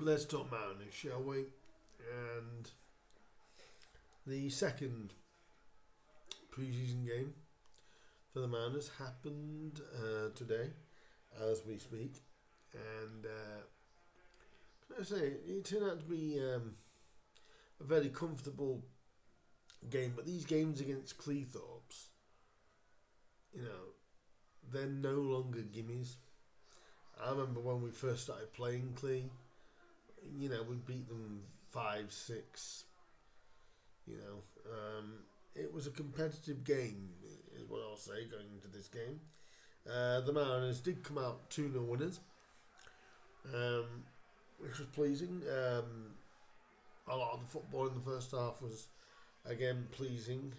let's talk Mariners, shall we? And the second pre-season game for the Mariners happened today, as we speak, and can I say it turned out to be a very comfortable game. But these games against Cleethorpes, you know, they're no longer gimmies. I remember when we first started playing Clee, we beat them 5-6. It was a competitive game, is what I'll say, going into this game. The Mariners did come out 2-0 winners, which was pleasing. A lot of the football in the first half was, again, pleasing.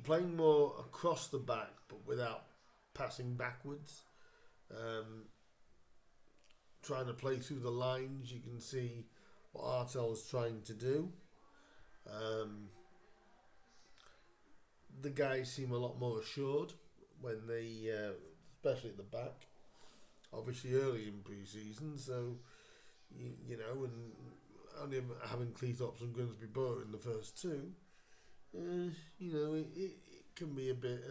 Playing more across the back, but without passing backwards. Trying to play through the lines. You can see what Artel is trying to do. The guys seem a lot more assured when they, especially at the back, obviously early in pre-season, so, and only having Cleethorpes and Grimsby Town in the first two, it can be a bit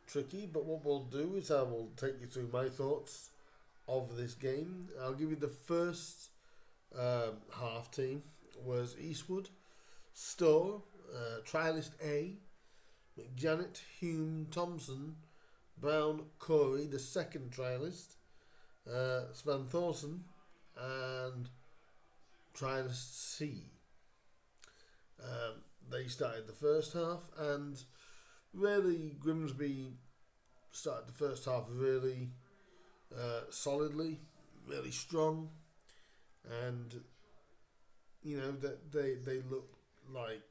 tricky. But what we'll do is I will take you through my thoughts of this game. I'll give you the first half team was Eastwood, Store, Trialist A, McJanet, Hume, Thompson, Brown, Khouri, the second Trialist, Sven Thorson, and Trialist C. They started the first half, and really Grimsby started the first half really solidly, really strong, and that they look like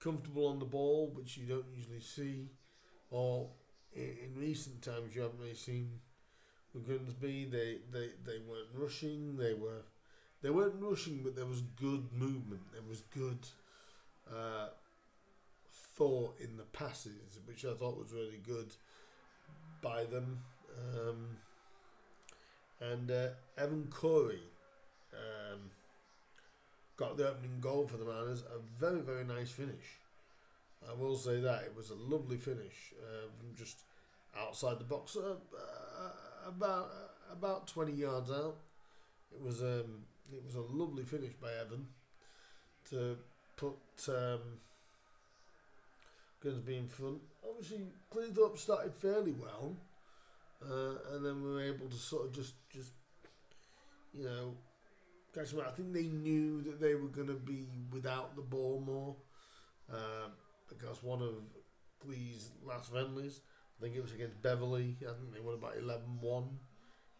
comfortable on the ball, which you don't usually see, or in recent times you haven't really seen with Grimsby. They weren't rushing. They weren't rushing, but there was good movement. There was good thought in the passes, which I thought was really good by them. And Evan Khouri got the opening goal for the Mariners. A very, very nice finish. I will say that it was a lovely finish from just outside the box, about 20 yards out. It was a lovely finish by Evan to put Grimsby in front. Obviously, Cleethorpes started fairly well, and then we were able to sort of just catch them out. I think they knew that they were going to be without the ball more, because one of Clee's last friendlies, I think it was against Beverley. I think they won about 11-1,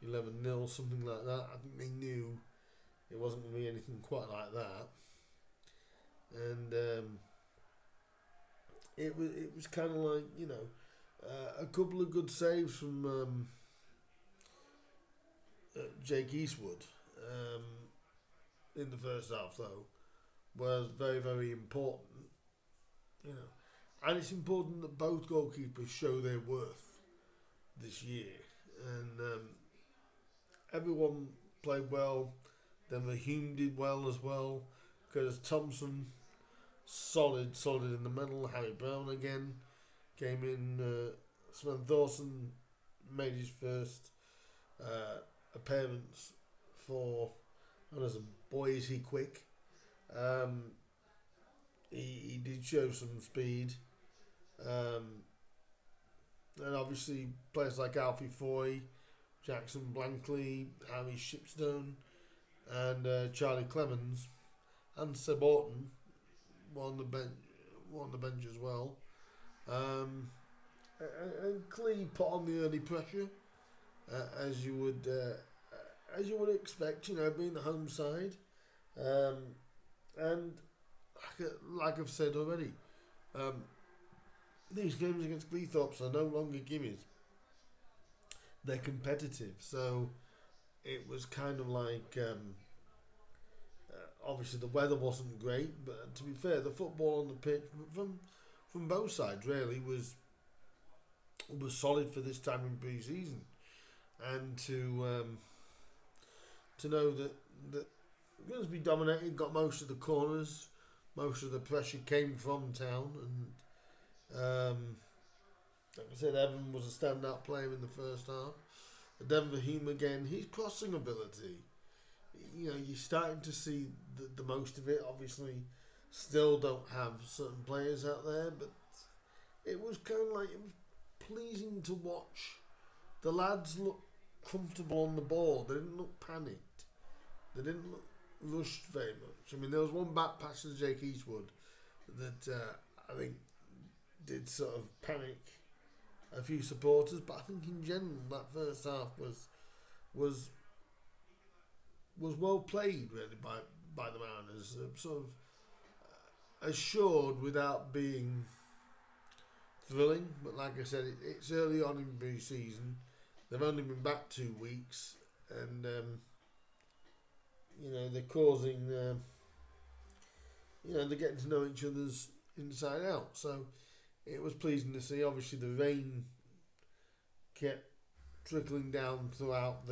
11-0, something like that. I think they knew it wasn't going to be anything quite like that, and it was kind of like a couple of good saves from Jake Eastwood in the first half, though, was very, very important. And it's important that both goalkeepers show their worth this year, and everyone played well. Then the Hume did well as well. Curtis Thompson, solid in the middle. Harry Brown again came in. Sven Thorson made his first appearance for, as a boy is he quick. He did show some speed. And obviously players like Alfie Foy, Jackson Blankley, Harry Shipstone, and Charlie Clemens, and Seb Orton were on the bench as well. And Clee put on the early pressure, as you would expect, being the home side, and like I've said already, these games against Cleethorpes are no longer gimmies. They're competitive, so it was kind of like, obviously the weather wasn't great, but to be fair, the football on the pitch from both sides really was solid for this time in pre-season, and to to know that Grimsby dominated, got most of the corners, most of the pressure came from Town, and like I said, Evan was a standout player in the first half. Denver Hume again, his crossing ability, you're starting to see the most of it. Obviously, still don't have certain players out there, but it was kind of like, it was pleasing to watch. The lads look comfortable on the ball. They didn't look panicked. They didn't look rushed very much. I mean, there was one back pass to Jake Eastwood that I think did sort of panic a few supporters, but I think in general that first half was well played really by the Mariners, sort of assured without being thrilling. But like I said, it's early on in pre-season. They've only been back 2 weeks, and they're causing. They're getting to know each other's inside out. So it was pleasing to see. Obviously, the rain kept trickling down throughout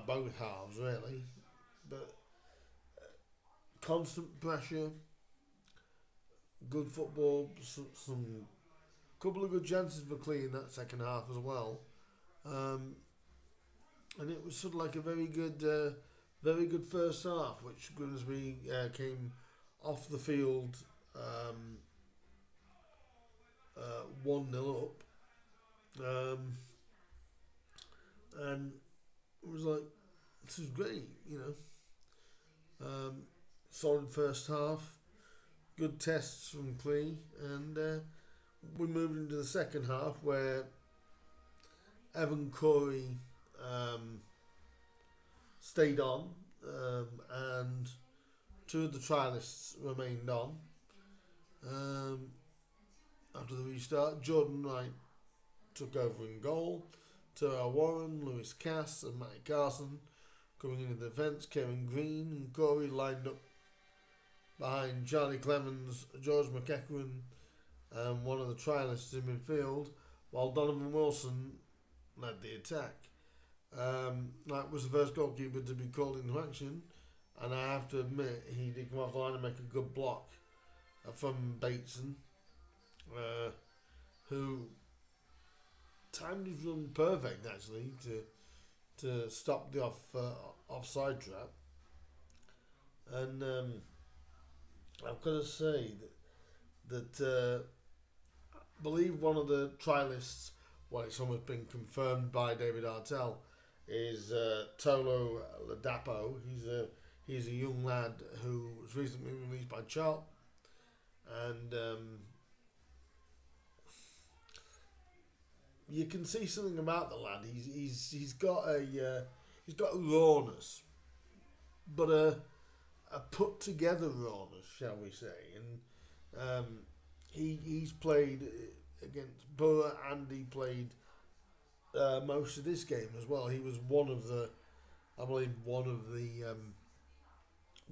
both halves, really. But constant pressure, good football, some couple of good chances for Clee in that second half as well. And it was sort of like a very good first half, which Grimsby came off the field 1-0 up. And it was like, this is great, solid first half, good tests from Clee, and we moved into the second half where Evan Khouri stayed on, and two of the trialists remained on. After the restart, Jordan Wright took over in goal. Terrell Warren, Lewis Cass and Matty Carson coming into the defence. Kevin Green and Corey lined up behind Charlie Clemens, George McEachran and one of the trialists in midfield, while Donovan Wilson led the attack. That was the first goalkeeper to be called into action, and I have to admit he did come off the line and make a good block from Bateson, who timed his run perfect actually to stop the offside trap. And I've got to say that I believe one of the trialists, well, it's almost been confirmed by David Artell, is Tolo Ladapo. He's a young lad who was recently released by Charlton, and you can see something about the lad. He's got a rawness, but a put together rawness, shall we say? And he's played against Borough, and he played most of this game as well. He was one of the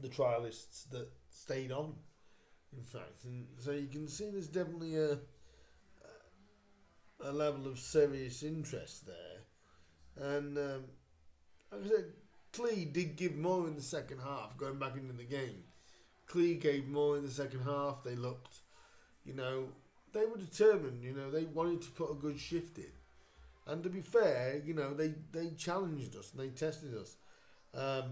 trialists that stayed on, in fact, and so you can see there's definitely a level of serious interest there. And like I said, Clee did give more in the second half, going back into the game. Clee gave more in the second half. They looked, they were determined, they wanted to put a good shift in. And to be fair, they challenged us and they tested us. A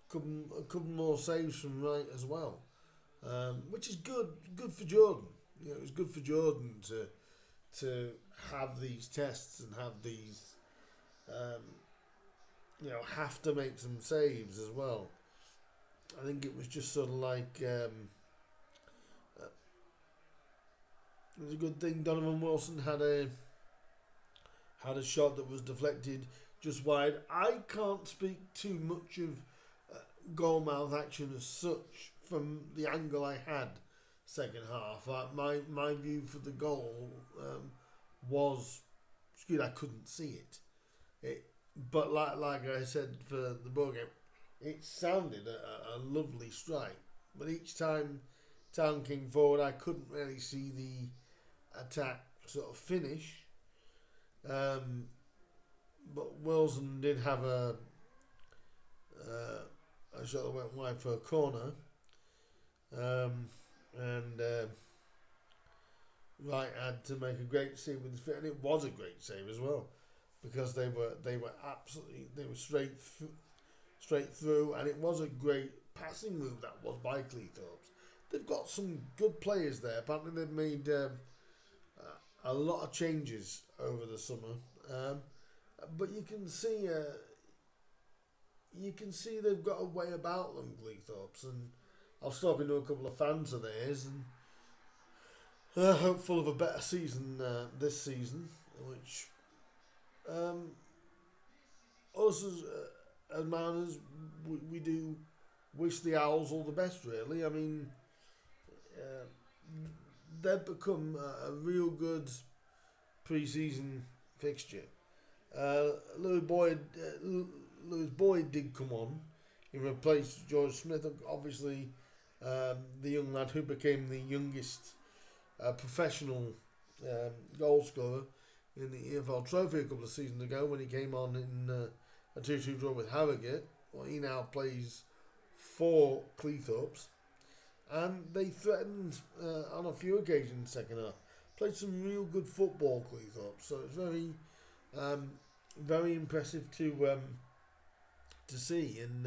couple more saves from Wright as well, which is good for Jordan. It was good for Jordan to have these tests and have these, have to make some saves as well. I think it was just sort of like, it was a good thing. Donovan Wilson had a shot that was deflected just wide. I can't speak too much of goal mouth action as such from the angle I had second half. My view for the goal was skewed. I couldn't see it. But like I said for the ball game, it sounded a lovely strike. But each time Town came forward, I couldn't really see the attack sort of finish. But Wilson did have a shot that went wide for a corner. And Wright had to make a great save with his feet, and it was a great save as well, because they were straight through, and it was a great passing move that was by Clee Town. They've got some good players there. Apparently they've made a lot of changes over the summer, but you can see they've got a way about them, Clee Town, and I was talking to a couple of fans of theirs, and hopeful of a better season this season, which us as Mariners, we do wish the Owls all the best, really. I mean, they've become a real good pre-season fixture. Lewis Boyd did come on. He replaced George Smith, obviously the young lad who became the youngest professional goal scorer in the EFL Trophy a couple of seasons ago when he came on in a 2-2 draw with Harrogate. Well, he now plays for Cleethorpes, and they threatened on a few occasions second half. Played some real good football, Cleethorpes, so it's very very impressive to see. And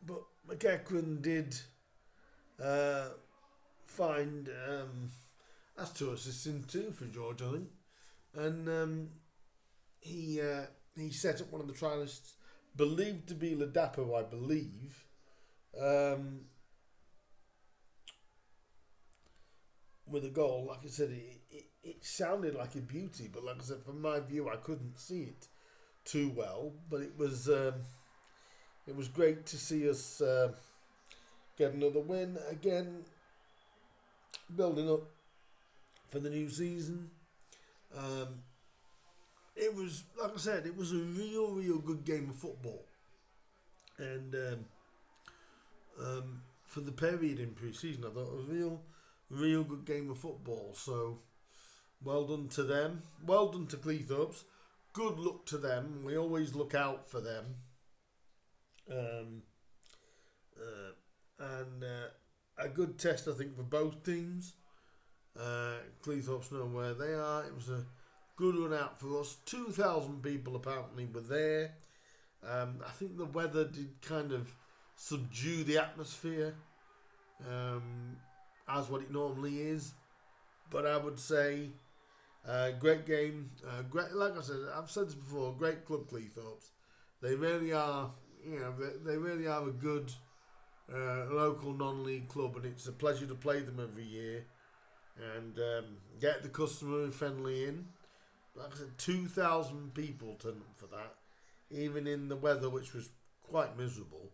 but McEachran did find that's 2 assists in 2 for George, I think, and he set up one of the trialists, believed to be Ladapo, I believe, with a goal. Like I said, it sounded like a beauty, but like I said, from my view, I couldn't see it too well. But it was great to see us get another win again, building up for the new season. It was, like I said, it was a real good game of football, and for the period in pre-season, I thought it was a real good game of football. So well done to them, well done to Cleethorpes. Good luck to them. We always look out for them. And a good test, I think, for both teams. Cleethorpes know where they are. It was a good run out for us. 2,000 people apparently were there. I think the weather did kind of subdue the atmosphere, as what it normally is. But I would say, great game. Great, like I said, I've said this before. Great club, Cleethorpes. They really are. They really are a good local non-league club, and it's a pleasure to play them every year and get the customary friendly in. Like I said, 2,000 people turned up for that, even in the weather, which was quite miserable.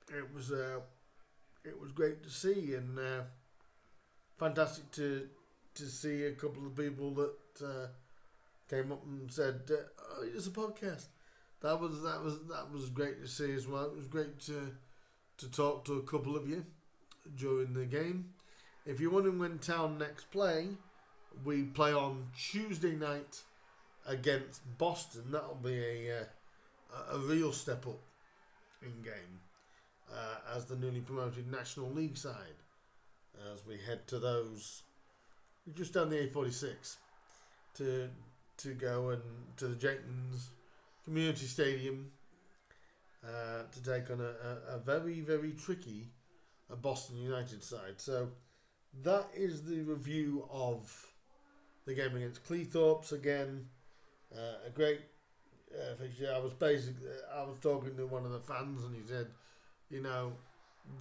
It was great to see, and fantastic to see a couple of people that came up and said, "Oh, it's a podcast." That was great to see as well. It was great to talk to a couple of you during the game. If you're wondering when Town next play, we play on Tuesday night against Boston. That'll be a real step up in game as the newly promoted National League side, as we head to those just down the A46 to go and to the Jenkins Community Stadium to take on a very tricky Boston United side. So that is the review of the game against Cleethorpes. Again, a great fixture. I was talking to one of the fans, and he said,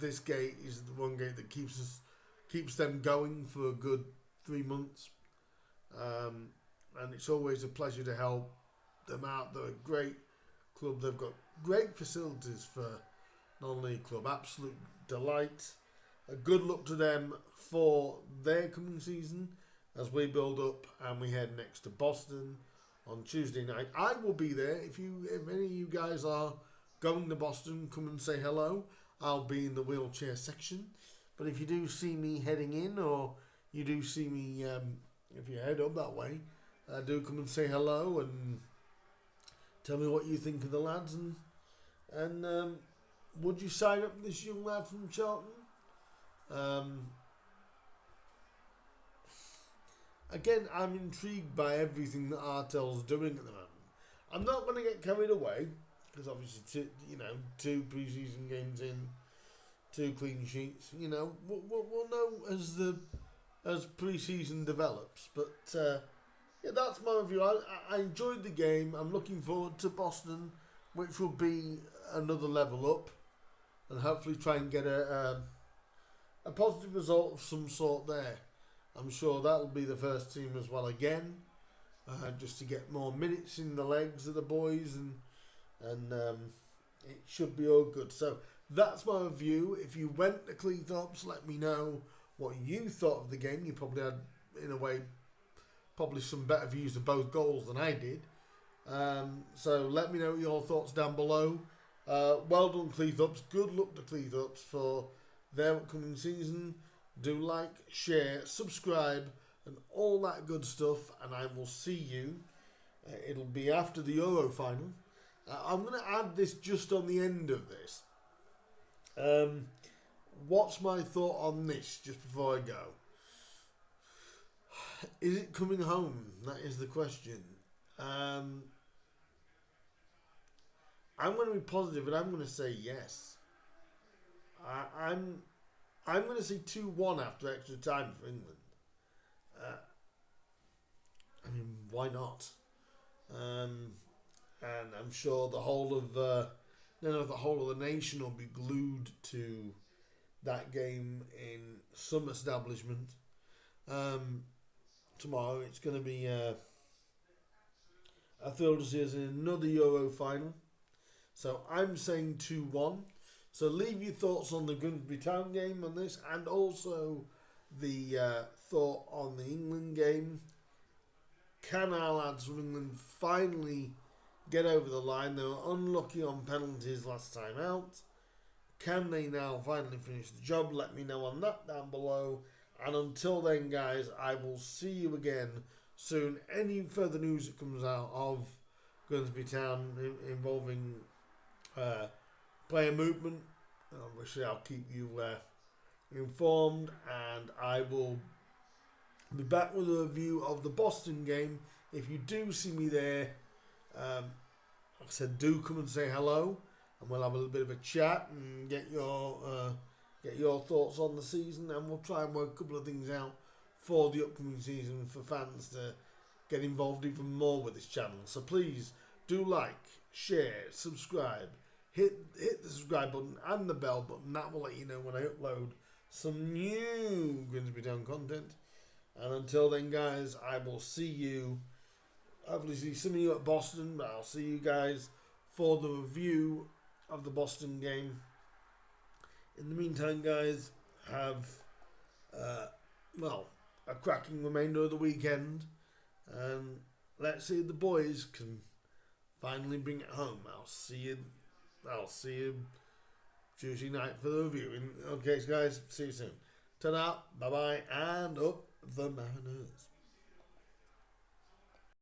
this gate is the one gate that keeps them going for a good 3 months, and it's always a pleasure to help them out. They're a great club. They've got great facilities for non-league club. Absolute delight. A good luck to them for their coming season as we build up and we head next to Boston on Tuesday night. I will be there. If any of you guys are going to Boston, come and say hello. I'll be in the wheelchair section. But if you do see me heading in, or you do see me if you head up that way, do come and say hello and Tell me what you think of the lads, and would you sign up this young lad from Charlton? Again, I'm intrigued by everything that Artel's doing at the moment. I'm not going to get carried away because obviously, two pre-season games in, 2 clean sheets. We'll know as pre-season develops. But yeah, that's my review. I enjoyed the game. I'm looking forward to Boston, which will be another level up, and hopefully try and get a positive result of some sort there. I'm sure that'll be the first team as well again, just to get more minutes in the legs of the boys, and it should be all good. So that's my review. If you went to Cleethorpes, let me know what you thought of the game. You probably had, in a way, probably some better views of both goals than I did. So let me know your thoughts down below. Well done, Cleethorpes. Good luck to Cleethorpes for their upcoming season. Do like, share, subscribe, and all that good stuff. And I will see you. It'll be after the Euro final. I'm going to add this just on the end of this. What's my thought on this just before I go? Is it coming home? That is the question. I'm going to be positive, and I'm going to say yes. I'm going to say 2-1 after extra time for England. Why not? And I'm sure the whole of the nation will be glued to that game in some establishment. Tomorrow it's going to be a thrill to see us in another Euro final. So I'm saying 2-1. So leave your thoughts on the Grimsby Town game on this, and also the thought on the England game. Can our lads from England finally get over the line? They were unlucky on penalties last time out. Can they now finally finish the job? Let me know on that down below. And until then, guys, I will see you again soon. Any further news that comes out of Grimsby Town involving player movement, obviously I'll keep you informed, and I will be back with a review of the Boston game. If you do see me there, like I said, do come and say hello, and we'll have a little bit of a chat and get your thoughts on the season, and we'll try and work a couple of things out for the upcoming season for fans to get involved even more with this channel. So please do like, share, subscribe, hit the subscribe button and the bell button. That will let you know when I upload some new Grimsby Town content. And until then, guys, I will see you. Hopefully see some of you at Boston, but I'll see you guys for the review of the Boston game. In the meantime, guys, have a cracking remainder of the weekend, and let's see if the boys can finally bring it home. I'll see you Tuesday night for the review. Okay, guys, see you soon. Ta-da, bye-bye, and up the Mariners.